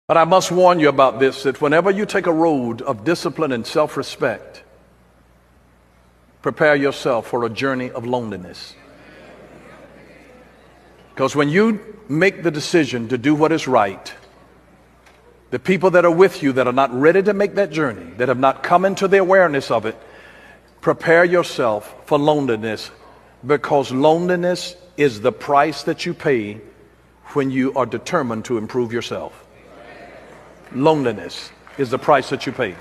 But I must warn you about this, that whenever you take a road of discipline and self-respect, prepare yourself for a journey of loneliness. Because when you make the decision to do what is right, the people that are with you that are not ready to make that journey, that have not come into the awareness of it, prepare yourself for loneliness, because loneliness is the price that you pay when you are determined to improve yourself. Loneliness is the price that you pay.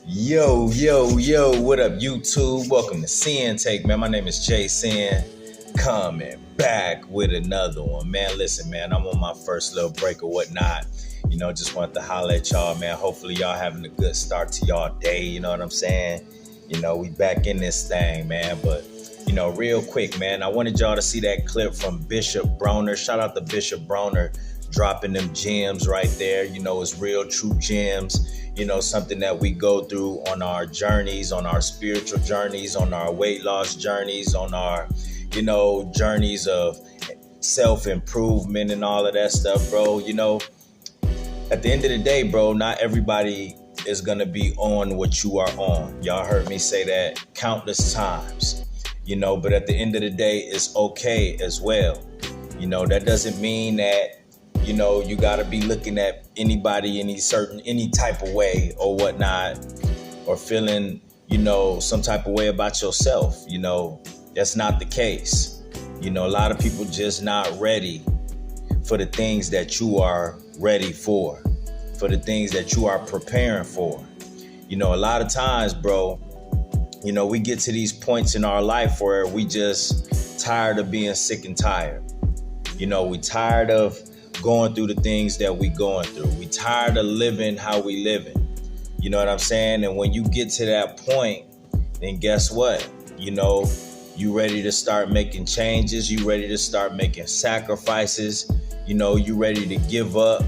Yo, what up, YouTube? Welcome to Sinn-Take, man. My name is Sin, coming back with another one, man. Listen, man, I'm on my first little break or whatnot. Just wanted to holler at y'all, man. Hopefully y'all having a good start to y'all day, you know what I'm saying? We back in this thing, man. But, real quick, man, I wanted y'all to see that clip from Bishop Broner. Shout out to Bishop Broner, dropping them gems right there. It's real, true gems. Something that we go through on our journeys, on our spiritual journeys, on our weight loss journeys, on our, journeys of self-improvement and all of that stuff, bro. At the end of the day, bro, not everybody is going to be on what you are on. Y'all heard me say that countless times, but at the end of the day, it's okay as well. That doesn't mean that, you got to be looking at anybody any type of way or whatnot, or feeling, some type of way about yourself. That's not the case. A lot of people just not ready for the things that you are ready for the things that you are preparing for. A lot of times, bro, we get to these points in our life where we just tired of being sick and tired. We tired of going through the things that we going through. We tired of living how we living. You know what I'm saying? And when you get to that point, then guess what? You ready to start making changes. You ready to start making sacrifices. You ready to give up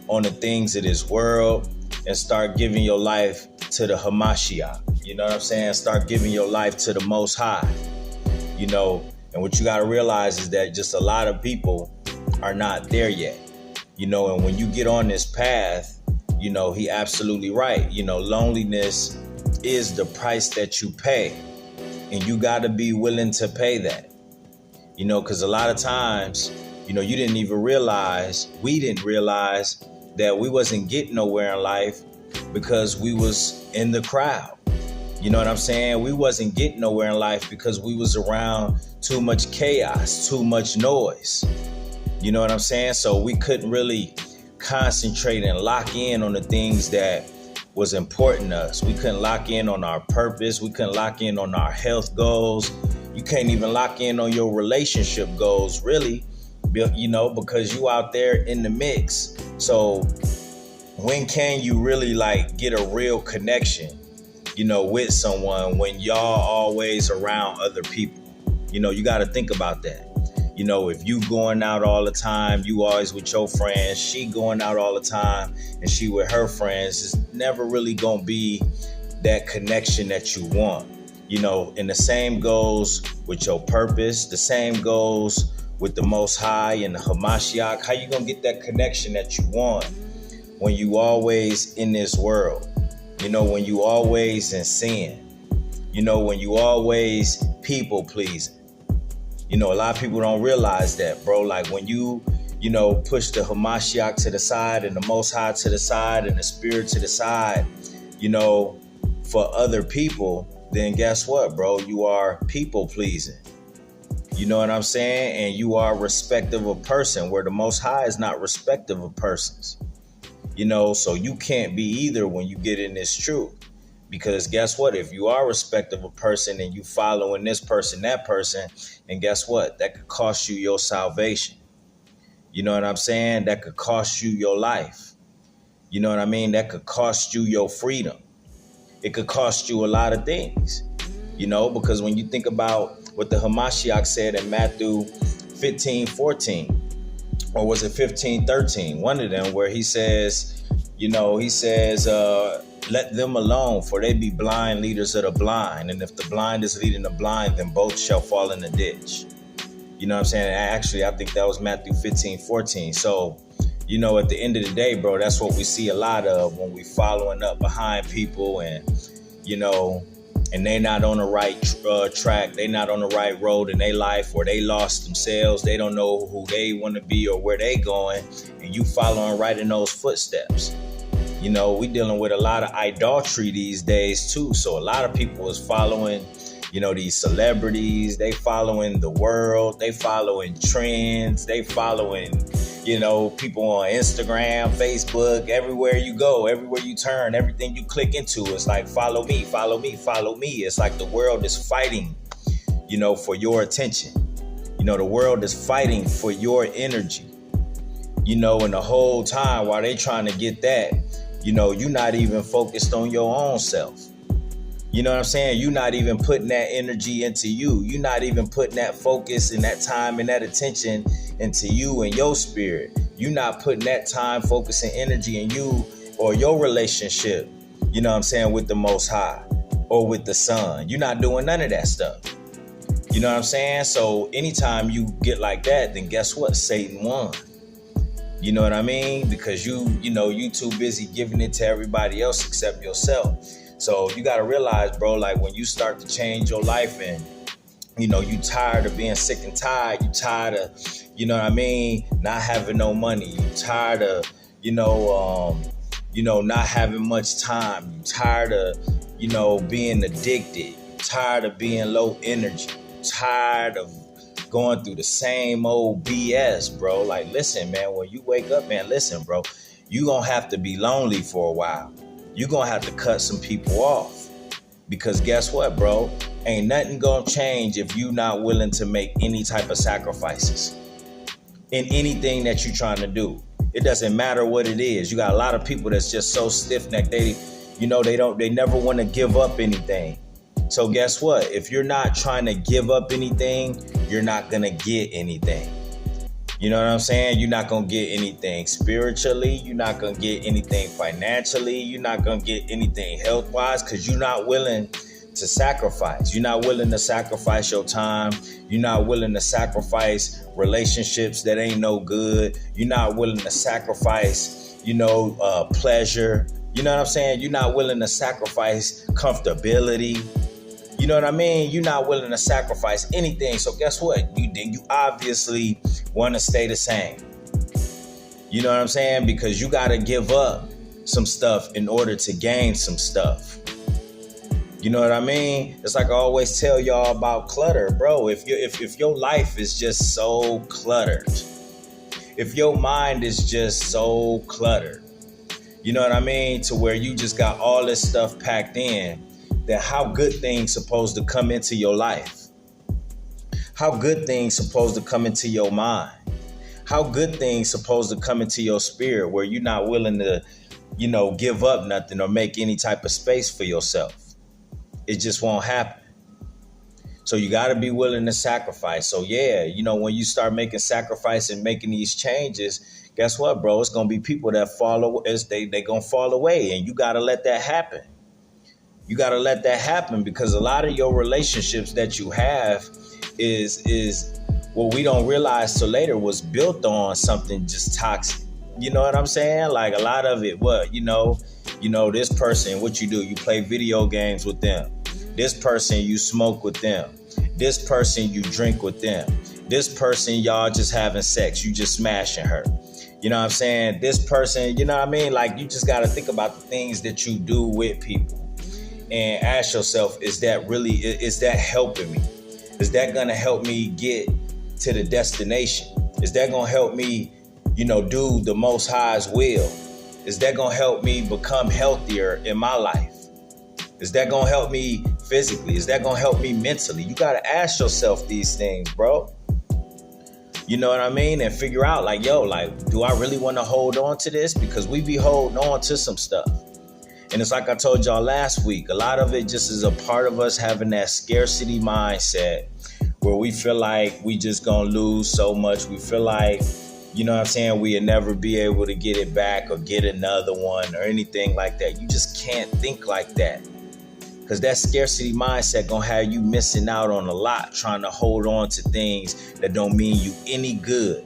on the things of this world and start giving your life to the Hamashiach. You know what I'm saying? Start giving your life to the Most High. And what you got to realize is that just a lot of people are not there yet. And when you get on this path, he absolutely right. Loneliness is the price that you pay, and you got to be willing to pay that. Because a lot of times, we didn't realize that we wasn't getting nowhere in life because we was in the crowd. You know what I'm saying? We wasn't getting nowhere in life because we was around too much chaos, too much noise. You know what I'm saying? So we couldn't really concentrate and lock in on the things that was important to us. We couldn't lock in on our purpose. We couldn't lock in on our health goals. You can't even lock in on your relationship goals, really, because you out there in the mix. So when can you really get a real connection, with someone when y'all always around other people? You got to think about that. If you going out all the time, you always with your friends, she going out all the time and she with her friends, it's never really going to be that connection that you want. And the same goes with your purpose. The same goes with the Most High and the Hamashiach. How you going to get that connection that you want when you always in this world? When you always in sin, when you always people pleasing. A lot of people don't realize that, bro. When you, push the Hamashiach to the side and the Most High to the side and the Spirit to the side, for other people, then guess what, bro? You are people pleasing. You know what I'm saying? And you are respective of person, where the Most High is not respective of persons. So you can't be either when you get in this truth. Because guess what? If you are respective of a person and you following this person, that person, and guess what? That could cost you your salvation. You know what I'm saying? That could cost you your life. You know what I mean? That could cost you your freedom. It could cost you a lot of things, because when you think about what the Hamashiach said in Matthew 15:14, or was it 15:13? One of them, where he says, let them alone, for they be blind leaders of the blind. And if the blind is leading the blind, then both shall fall in the ditch. You know what I'm saying? Actually, I think that was Matthew 15:14. So, At the end of the day, bro, that's what we see a lot of when we following up behind people, and and they not on the right track, they not on the right road in their life, or they lost themselves, they don't know who they want to be or where they going, and you following right in those footsteps. We dealing with a lot of idolatry these days too, so a lot of people is following these celebrities, they following the world, they following trends, they following people on Instagram, Facebook, everywhere you go, everywhere you turn, everything you click into, it's like, follow me, follow me, follow me. It's like the world is fighting, for your attention. The world is fighting for your energy, and the whole time while they trying to get that, you're not even focused on your own self. You know what I'm saying? You're not even putting that energy into you. You're not even putting that focus and that time and that attention into you and your spirit. You're not putting that time, focus, and energy in you or your relationship, with the Most High or with the Son. You're not doing none of that stuff. You know what I'm saying? So anytime you get like that, then guess what? Satan won. You know what I mean? Because you too busy giving it to everybody else except yourself. So you got to realize, bro, like when you start to change your life and, you tired of being sick and tired, you tired of, not having no money, you tired of, not having much time, you tired of, being addicted, you tired of being low energy, you tired of going through the same old BS, bro. Like, listen, man, when you wake up, man, listen, bro, you gonna have to be lonely for a while. You're going to have to cut some people off, because guess what, bro? Ain't nothing going to change if you're not willing to make any type of sacrifices in anything that you're trying to do. It doesn't matter what it is. You got a lot of people that's just so stiff-necked. They never want to give up anything. So guess what? If you're not trying to give up anything, you're not going to get anything. You know what I'm saying? You're not going to get anything spiritually. You're not going to get anything financially. You're not going to get anything health-wise, because you're not willing to sacrifice. You're not willing to sacrifice your time. You're not willing to sacrifice relationships that ain't no good. You're not willing to sacrifice, pleasure. You know what I'm saying? You're not willing to sacrifice comfortability. You know what I mean? You're not willing to sacrifice anything. So guess what? You obviously want to stay the same. You know what I'm saying? Because you got to give up some stuff in order to gain some stuff. You know what I mean? It's like I always tell y'all about clutter, bro. If your life is just so cluttered, if your mind is just so cluttered, you know what I mean? To where you just got all this stuff packed in, then how good things supposed to come into your life? How good things supposed to come into your mind? How good things supposed to come into your spirit, where you're not willing to, give up nothing or make any type of space for yourself? It just won't happen. So you got to be willing to sacrifice. So yeah, when you start making sacrifice and making these changes, guess what, bro? It's going to be people that follow, they going to fall away, and you got to let that happen. You got to let that happen, because a lot of your relationships that you have is what we don't realize till later was built on something just toxic. You know what I'm saying? Like a lot of it, this person, what you do, you play video games with them. This person, you smoke with them. This person, you drink with them. This person, y'all just having sex. You just smashing her. You know what I'm saying? This person, you know what I mean? Like, you just got to think about the things that you do with people and ask yourself, is that helping me? Is that going to help me get to the destination? Is that going to help me, do the Most High's will? Is that going to help me become healthier in my life? Is that going to help me physically? Is that going to help me mentally? You got to ask yourself these things, bro. You know what I mean? And figure out do I really want to hold on to this? Because we be holding on to some stuff. And it's like I told y'all last week, a lot of it just is a part of us having that scarcity mindset where we feel like we just gonna lose so much. We feel like, you know what I'm saying, we'll never be able to get it back or get another one or anything like that. You just can't think like that. Because that scarcity mindset gonna have you missing out on a lot, trying to hold on to things that don't mean you any good.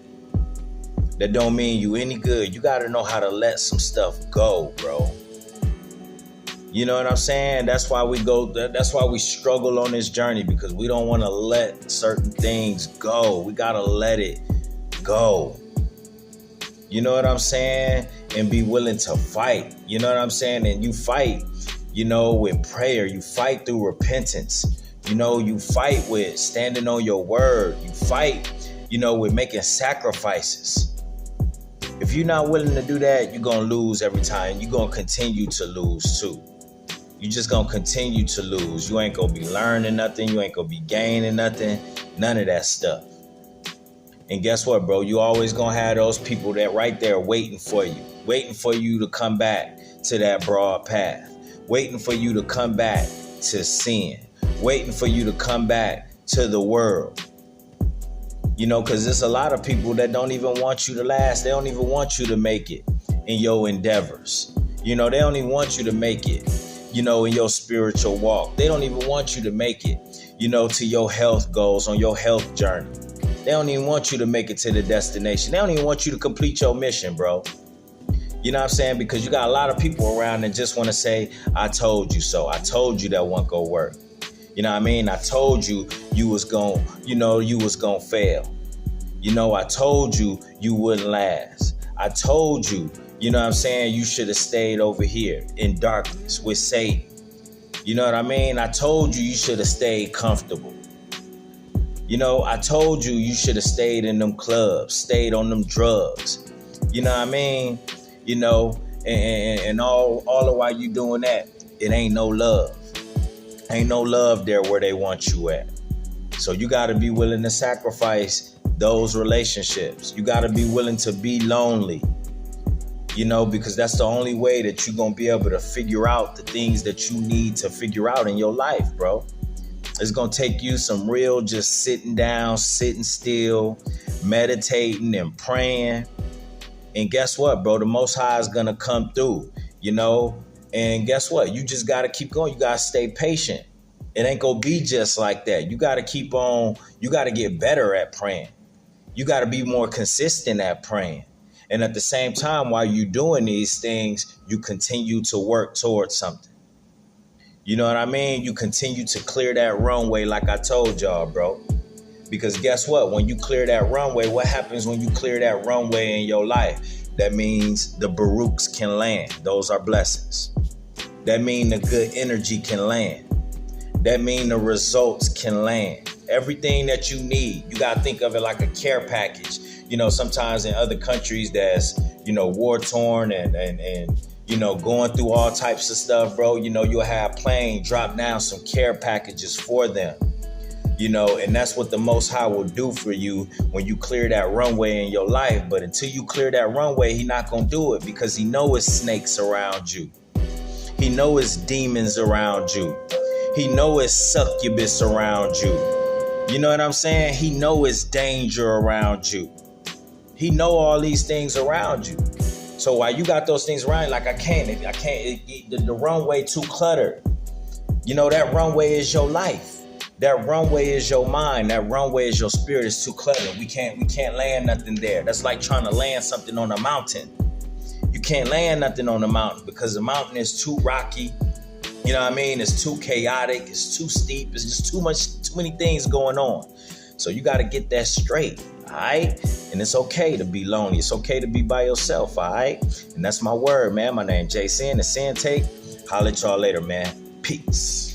That don't mean you any good. You got to know how to let some stuff go, bro. You know what I'm saying? That's why we struggle on this journey, because we don't want to let certain things go. We got to let it go. You know what I'm saying? And be willing to fight. You know what I'm saying? And you fight, with prayer. You fight through repentance. You fight with standing on your word. You fight, with making sacrifices. If you're not willing to do that, you're going to lose every time. You're going to continue to lose too. You just going to continue to lose. You ain't going to be learning nothing. You ain't going to be gaining nothing. None of that stuff. And guess what, bro? You always going to have those people that right there waiting for you to come back to that broad path, waiting for you to come back to sin, waiting for you to come back to the world. Because there's a lot of people that don't even want you to last. They don't even want you to make it in your endeavors. They don't even want you to make it, in your spiritual walk. They don't even want you to make it, to your health goals, on your health journey. They don't even want you to make it to the destination. They don't even want you to complete your mission, bro. You know what I'm saying? Because you got a lot of people around that just want to say, I told you so. I told you that wasn't going to work. You know what I mean? I told you you was going to fail. I told you you wouldn't last. I told you, you should have stayed over here in darkness with Satan. You know what I mean? I told you should have stayed comfortable. I told you should have stayed in them clubs, stayed on them drugs. You know what I mean? And all the while you doing that, it ain't no love. Ain't no love there where they want you at. So you got to be willing to sacrifice those relationships. You got to be willing to be lonely, because that's the only way that you're going to be able to figure out the things that you need to figure out in your life, bro. It's going to take you some real just sitting down, sitting still, meditating and praying. And guess what, bro? The Most High is going to come through, And guess what? You just got to keep going. You got to stay patient. It ain't going to be just like that. You got to keep on. You got to get better at praying. You got to be more consistent at praying. And at the same time, while you're doing these things, you continue to work towards something. You know what I mean? You continue to clear that runway like I told y'all, bro. Because guess what? When you clear that runway, what happens when you clear that runway in your life? That means the Baruchs can land. Those are blessings. That means the good energy can land. That means the results can land. Everything that you need, you got to think of it like a care package. Sometimes in other countries that's, war torn and going through all types of stuff, bro, you'll have plane drop down some care packages for them, and that's what the Most High will do for you when you clear that runway in your life. But until you clear that runway, He not going to do it, because He know it's snakes around you. He know it's demons around you. He know it's succubus around you. You know what I'm saying? He know it's danger around you. He know all these things around you. So while you got those things around, like I can't, the runway too cluttered. That runway is your life. That runway is your mind. That runway is your spirit. It's too cluttered. We can't land nothing there. That's like trying to land something on a mountain. You can't land nothing on the mountain because the mountain is too rocky. You know what I mean? It's too chaotic. It's too steep. It's just too many things going on. So you got to get that straight. All right. And it's okay to be lonely. It's okay to be by yourself. All right. And that's my word, man. My name is Sinn, the Sinn-Take. Holla at y'all later, man. Peace.